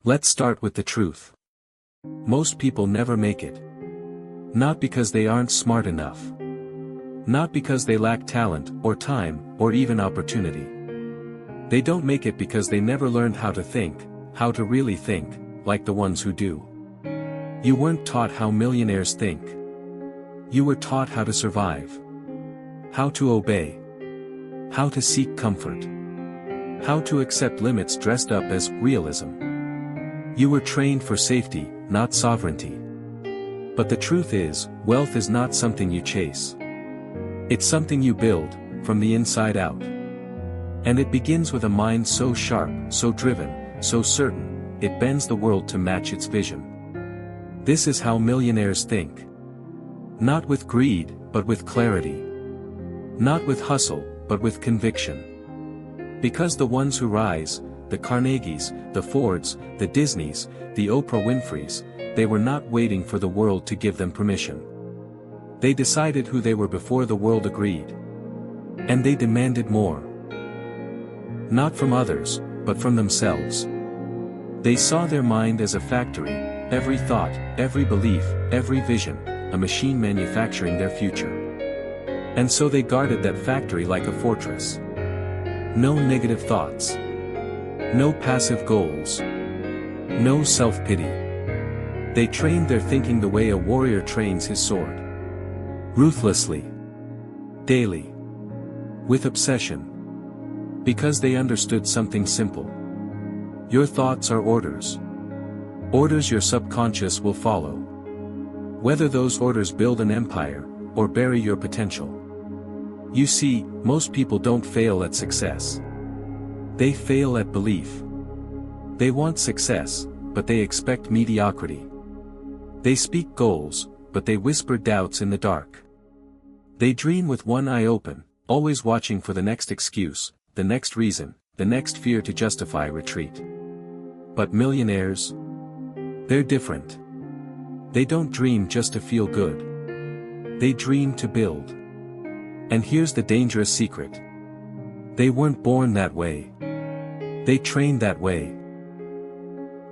Let's start with the truth. Most people never make it. Not because they aren't smart enough. Not because they lack talent, or time, or even opportunity. They don't make it because they never learned how to think, how to really think, like the ones who do. You weren't taught how millionaires think. You were taught how to survive. How to obey. How to seek comfort. How to accept limits dressed up as realism. You were trained for safety, not sovereignty. But the truth is, wealth is not something you chase. It's something you build, from the inside out. And it begins with a mind so sharp, so driven, so certain, it bends the world to match its vision. This is how millionaires think. Not with greed, but with clarity. Not with hustle, but with conviction. Because the ones who rise, the Carnegies, the Fords, the Disneys, the Oprah Winfreys, they were not waiting for the world to give them permission. They decided who they were before the world agreed. And they demanded more. Not from others, but from themselves. They saw their mind as a factory, every thought, every belief, every vision, a machine manufacturing their future. And so they guarded that factory like a fortress. No negative thoughts. No passive goals. No self-pity. They trained their thinking the way a warrior trains his sword. Ruthlessly. Daily. With obsession. Because they understood something simple. Your thoughts are orders. Orders your subconscious will follow. Whether those orders build an empire, or bury your potential. You see, most people don't fail at success. They fail at belief. They want success, but they expect mediocrity. They speak goals, but they whisper doubts in the dark. They dream with one eye open, always watching for the next excuse, the next reason, the next fear to justify retreat. But millionaires? They're different. They don't dream just to feel good. They dream to build. And here's the dangerous secret. They weren't born that way. They trained that way.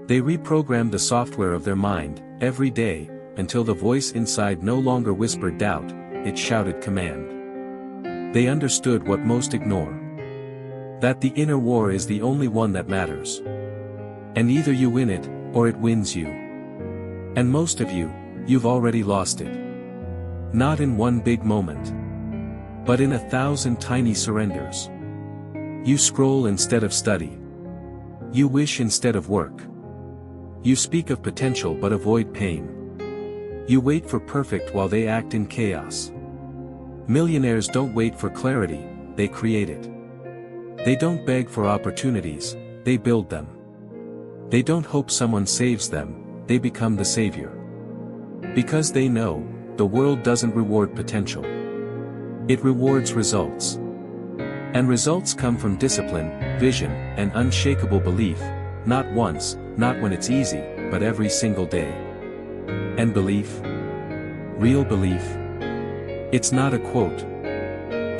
They reprogrammed the software of their mind, every day, until the voice inside no longer whispered doubt, it shouted command. They understood what most ignore. That the inner war is the only one that matters. And either you win it, or it wins you. And most of you, you've already lost it. Not in one big moment. But in 1,000 tiny surrenders. You scroll instead of study. You wish instead of work. You speak of potential but avoid pain. You wait for perfect while they act in chaos. Millionaires don't wait for clarity, they create it. They don't beg for opportunities, they build them. They don't hope someone saves them, they become the savior. Because they know, the world doesn't reward potential. It rewards results. And results come from discipline, vision, and unshakable belief, not once, not when it's easy, but every single day. And belief? Real belief? It's not a quote.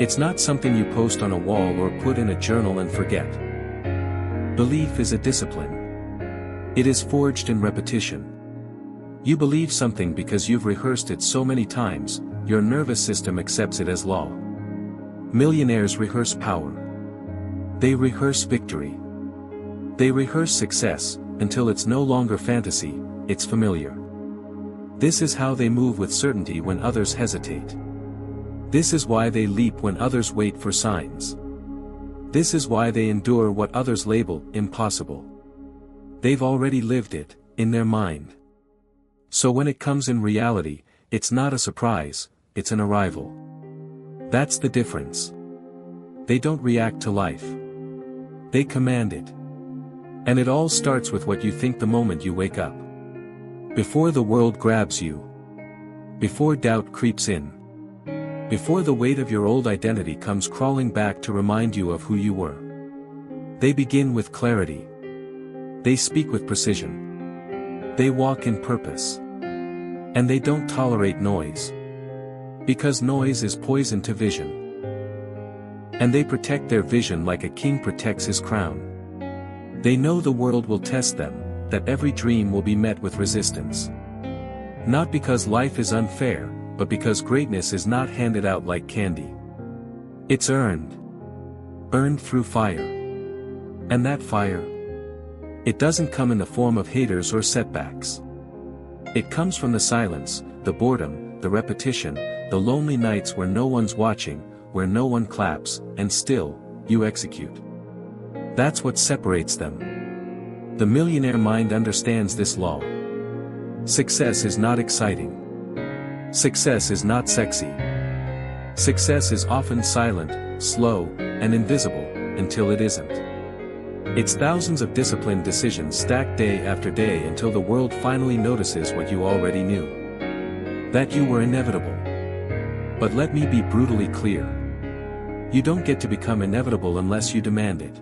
It's not something you post on a wall or put in a journal and forget. Belief is a discipline. It is forged in repetition. You believe something because you've rehearsed it so many times, your nervous system accepts it as law. Millionaires rehearse power. They rehearse victory. They rehearse success, until it's no longer fantasy, it's familiar. This is how they move with certainty when others hesitate. This is why they leap when others wait for signs. This is why they endure what others label impossible. They've already lived it, in their mind. So when it comes in reality, it's not a surprise, it's an arrival. That's the difference. They don't react to life. They command it. And it all starts with what you think the moment you wake up. Before the world grabs you. Before doubt creeps in. Before the weight of your old identity comes crawling back to remind you of who you were. They begin with clarity. They speak with precision. They walk in purpose. And they don't tolerate noise. Because noise is poison to vision. And they protect their vision like a king protects his crown. They know the world will test them, that every dream will be met with resistance. Not because life is unfair, but because greatness is not handed out like candy. It's earned. Earned through fire. And that fire? It doesn't come in the form of haters or setbacks. It comes from the silence, the boredom, the repetition, the lonely nights where no one's watching, where no one claps, and still, you execute. That's what separates them. The millionaire mind understands this law. Success is not exciting. Success is not sexy. Success is often silent, slow, and invisible, until it isn't. It's thousands of disciplined decisions stacked day after day until the world finally notices what you already knew. That you were inevitable. But let me be brutally clear. You don't get to become inevitable unless you demand it.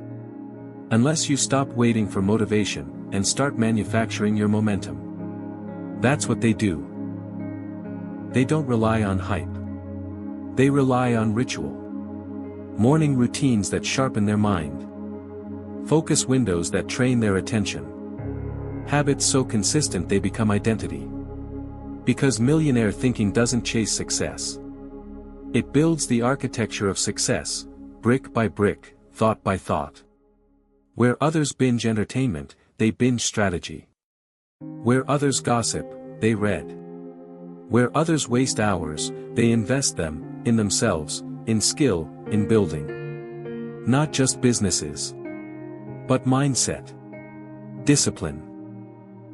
Unless you stop waiting for motivation, and start manufacturing your momentum. That's what they do. They don't rely on hype. They rely on ritual. Morning routines that sharpen their mind. Focus windows that train their attention. Habits so consistent they become identity. Because millionaire thinking doesn't chase success. It builds the architecture of success, brick by brick, thought by thought. Where others binge entertainment, they binge strategy. Where others gossip, they read. Where others waste hours, they invest them, in themselves, in skill, in building. Not just businesses. But mindset. Discipline.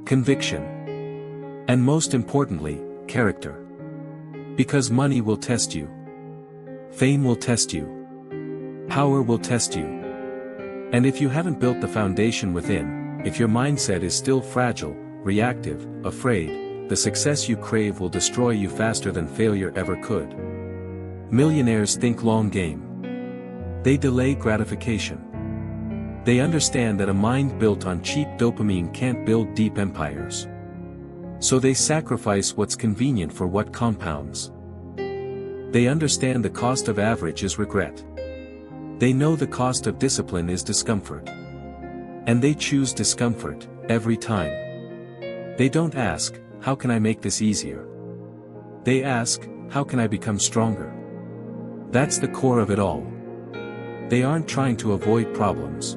Conviction. And most importantly, character. Because money will test you. Fame will test you. Power will test you. And if you haven't built the foundation within, if your mindset is still fragile, reactive, afraid, the success you crave will destroy you faster than failure ever could. Millionaires think long game. They delay gratification. They understand that a mind built on cheap dopamine can't build deep empires. So they sacrifice what's convenient for what compounds. They understand the cost of average is regret. They know the cost of discipline is discomfort. And they choose discomfort, every time. They don't ask, how can I make this easier? They ask, how can I become stronger? That's the core of it all. They aren't trying to avoid problems.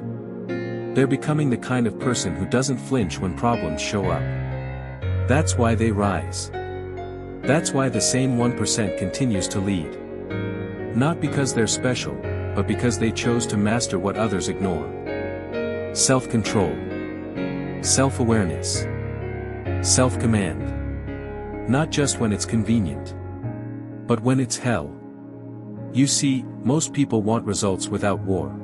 They're becoming the kind of person who doesn't flinch when problems show up. That's why they rise. That's why the same 1% continues to lead. Not because they're special, but because they chose to master what others ignore. Self-control. Self-awareness. Self-command. Not just when it's convenient. But when it's hell. You see, most people want results without war.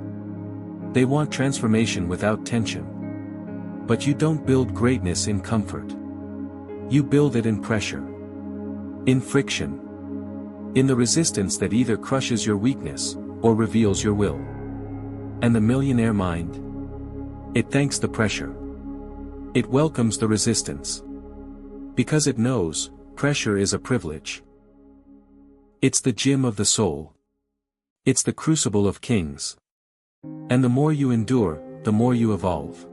They want transformation without tension. But you don't build greatness in comfort. You build it in pressure. In friction. In the resistance that either crushes your weakness, or reveals your will. And the millionaire mind? It thanks the pressure. It welcomes the resistance. Because it knows, pressure is a privilege. It's the gym of the soul. It's the crucible of kings. And the more you endure, the more you evolve.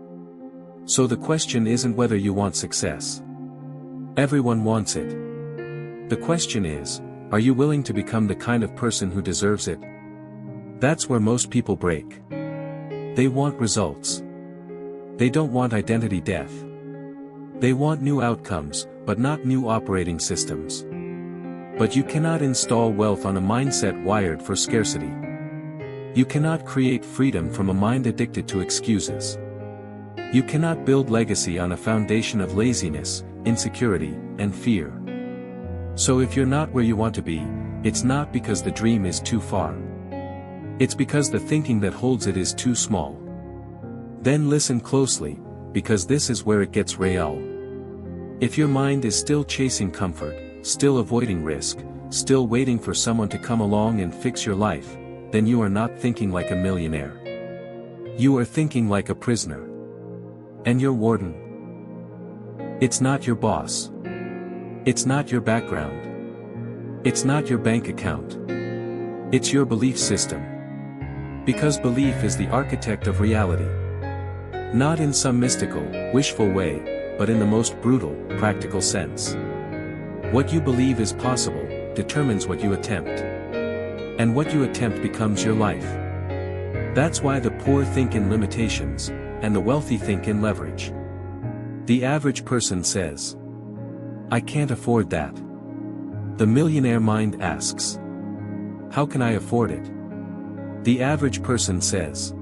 So the question isn't whether you want success. Everyone wants it. The question is, are you willing to become the kind of person who deserves it? That's where most people break. They want results. They don't want identity death. They want new outcomes, but not new operating systems. But you cannot install wealth on a mindset wired for scarcity. You cannot create freedom from a mind addicted to excuses. You cannot build legacy on a foundation of laziness, insecurity, and fear. So if you're not where you want to be, it's not because the dream is too far. It's because the thinking that holds it is too small. Then listen closely, because this is where it gets real. If your mind is still chasing comfort, still avoiding risk, still waiting for someone to come along and fix your life, then you are not thinking like a millionaire. You are thinking like a prisoner. And your warden? It's not your boss. It's not your background. It's not your bank account. It's your belief system. Because belief is the architect of reality. Not in some mystical, wishful way, but in the most brutal, practical sense. What you believe is possible determines what you attempt. And what you attempt becomes your life. That's why the poor think in limitations, and the wealthy think in leverage. The average person says, "I can't afford that." The millionaire mind asks, "How can I afford it?" The average person says,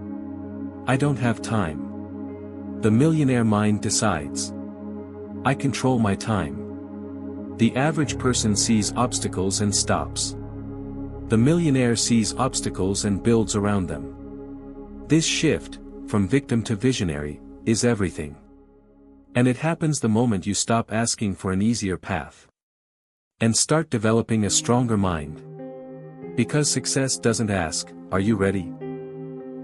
"I don't have time." The millionaire mind decides, "I control my time." The average person sees obstacles and stops. The millionaire sees obstacles and builds around them. This shift, from victim to visionary, is everything. And it happens the moment you stop asking for an easier path. And start developing a stronger mind. Because success doesn't ask, "Are you ready?"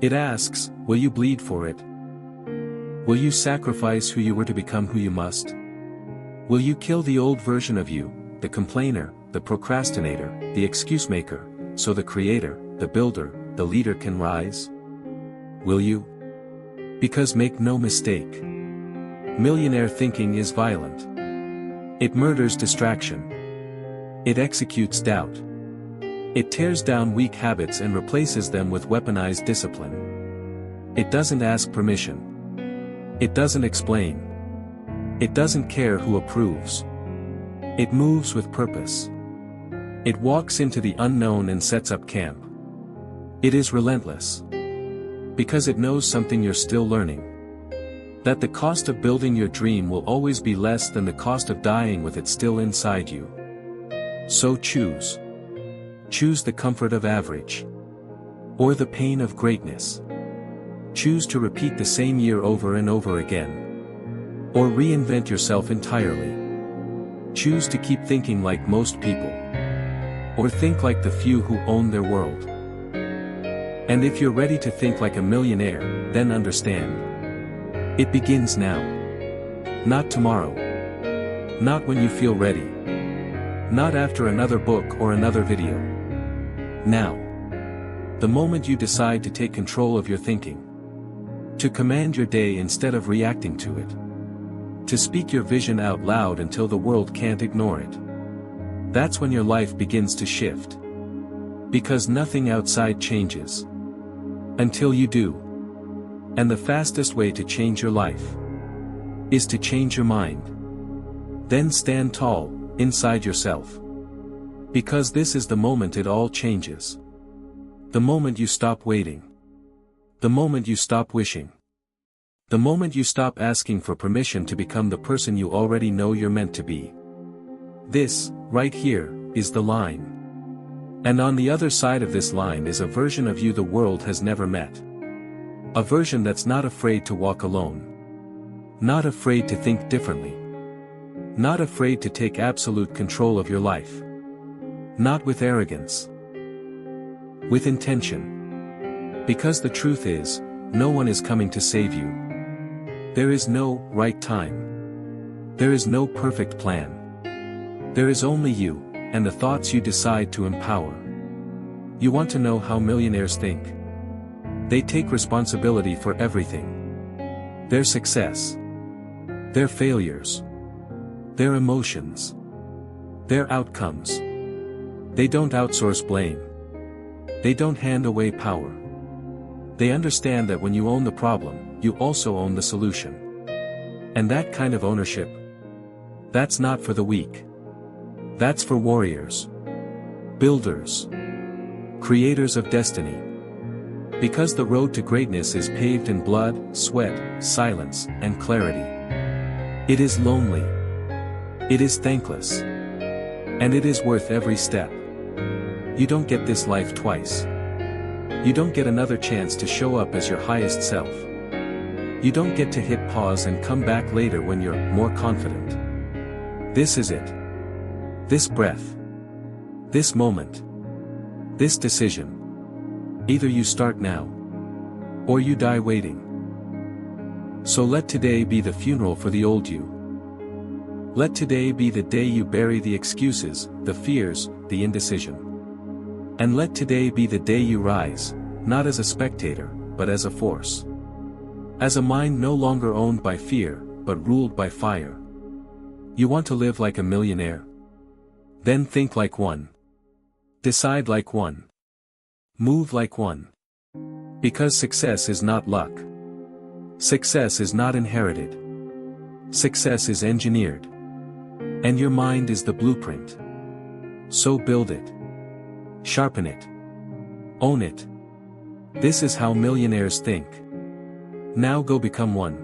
It asks, "Will you bleed for it? Will you sacrifice who you were to become who you must? Will you kill the old version of you, the complainer, the procrastinator, the excuse maker, so the creator, the builder, the leader can rise? Will you?" Because make no mistake, millionaire thinking is violent. It murders distraction. It executes doubt. It tears down weak habits and replaces them with weaponized discipline. It doesn't ask permission. It doesn't explain. It doesn't care who approves. It moves with purpose. It walks into the unknown and sets up camp. It is relentless. Because it knows something you're still learning. That the cost of building your dream will always be less than the cost of dying with it still inside you. So choose. Choose the comfort of average. Or the pain of greatness. Choose to repeat the same year over and over again. Or reinvent yourself entirely. Choose to keep thinking like most people. Or think like the few who own their world. And if you're ready to think like a millionaire, then understand. It begins now. Not tomorrow. Not when you feel ready. Not after another book or another video. Now. The moment you decide to take control of your thinking. To command your day instead of reacting to it. To speak your vision out loud until the world can't ignore it. That's when your life begins to shift. Because nothing outside changes. Until you do. And the fastest way to change your life is to change your mind. Then stand tall, inside yourself. Because this is the moment it all changes. The moment you stop waiting. The moment you stop wishing. The moment you stop asking for permission to become the person you already know you're meant to be. This, right here, is the line. And on the other side of this line is a version of you the world has never met. A version that's not afraid to walk alone. Not afraid to think differently. Not afraid to take absolute control of your life. Not with arrogance. With intention. Because the truth is, no one is coming to save you. There is no right time. There is no perfect plan. There is only you, and the thoughts you decide to empower. You want to know how millionaires think? They take responsibility for everything. Their success. Their failures. Their emotions. Their outcomes. They don't outsource blame. They don't hand away power. They understand that when you own the problem, you also own the solution. And that kind of ownership, that's not for the weak. That's for warriors. Builders. Creators of destiny. Because the road to greatness is paved in blood, sweat, silence, and clarity. It is lonely. It is thankless. And it is worth every step. You don't get this life twice. You don't get another chance to show up as your highest self. You don't get to hit pause and come back later when you're more confident. This is it. This breath. This moment. This decision. Either you start now. Or you die waiting. So let today be the funeral for the old you. Let today be the day you bury the excuses, the fears, the indecision. And let today be the day you rise, not as a spectator, but as a force. As a mind no longer owned by fear, but ruled by fire. You want to live like a millionaire? Then think like one. Decide like one. Move like one. Because success is not luck. Success is not inherited. Success is engineered. And your mind is the blueprint. So build it. Sharpen it. Own it. This is how millionaires think. Now go become one.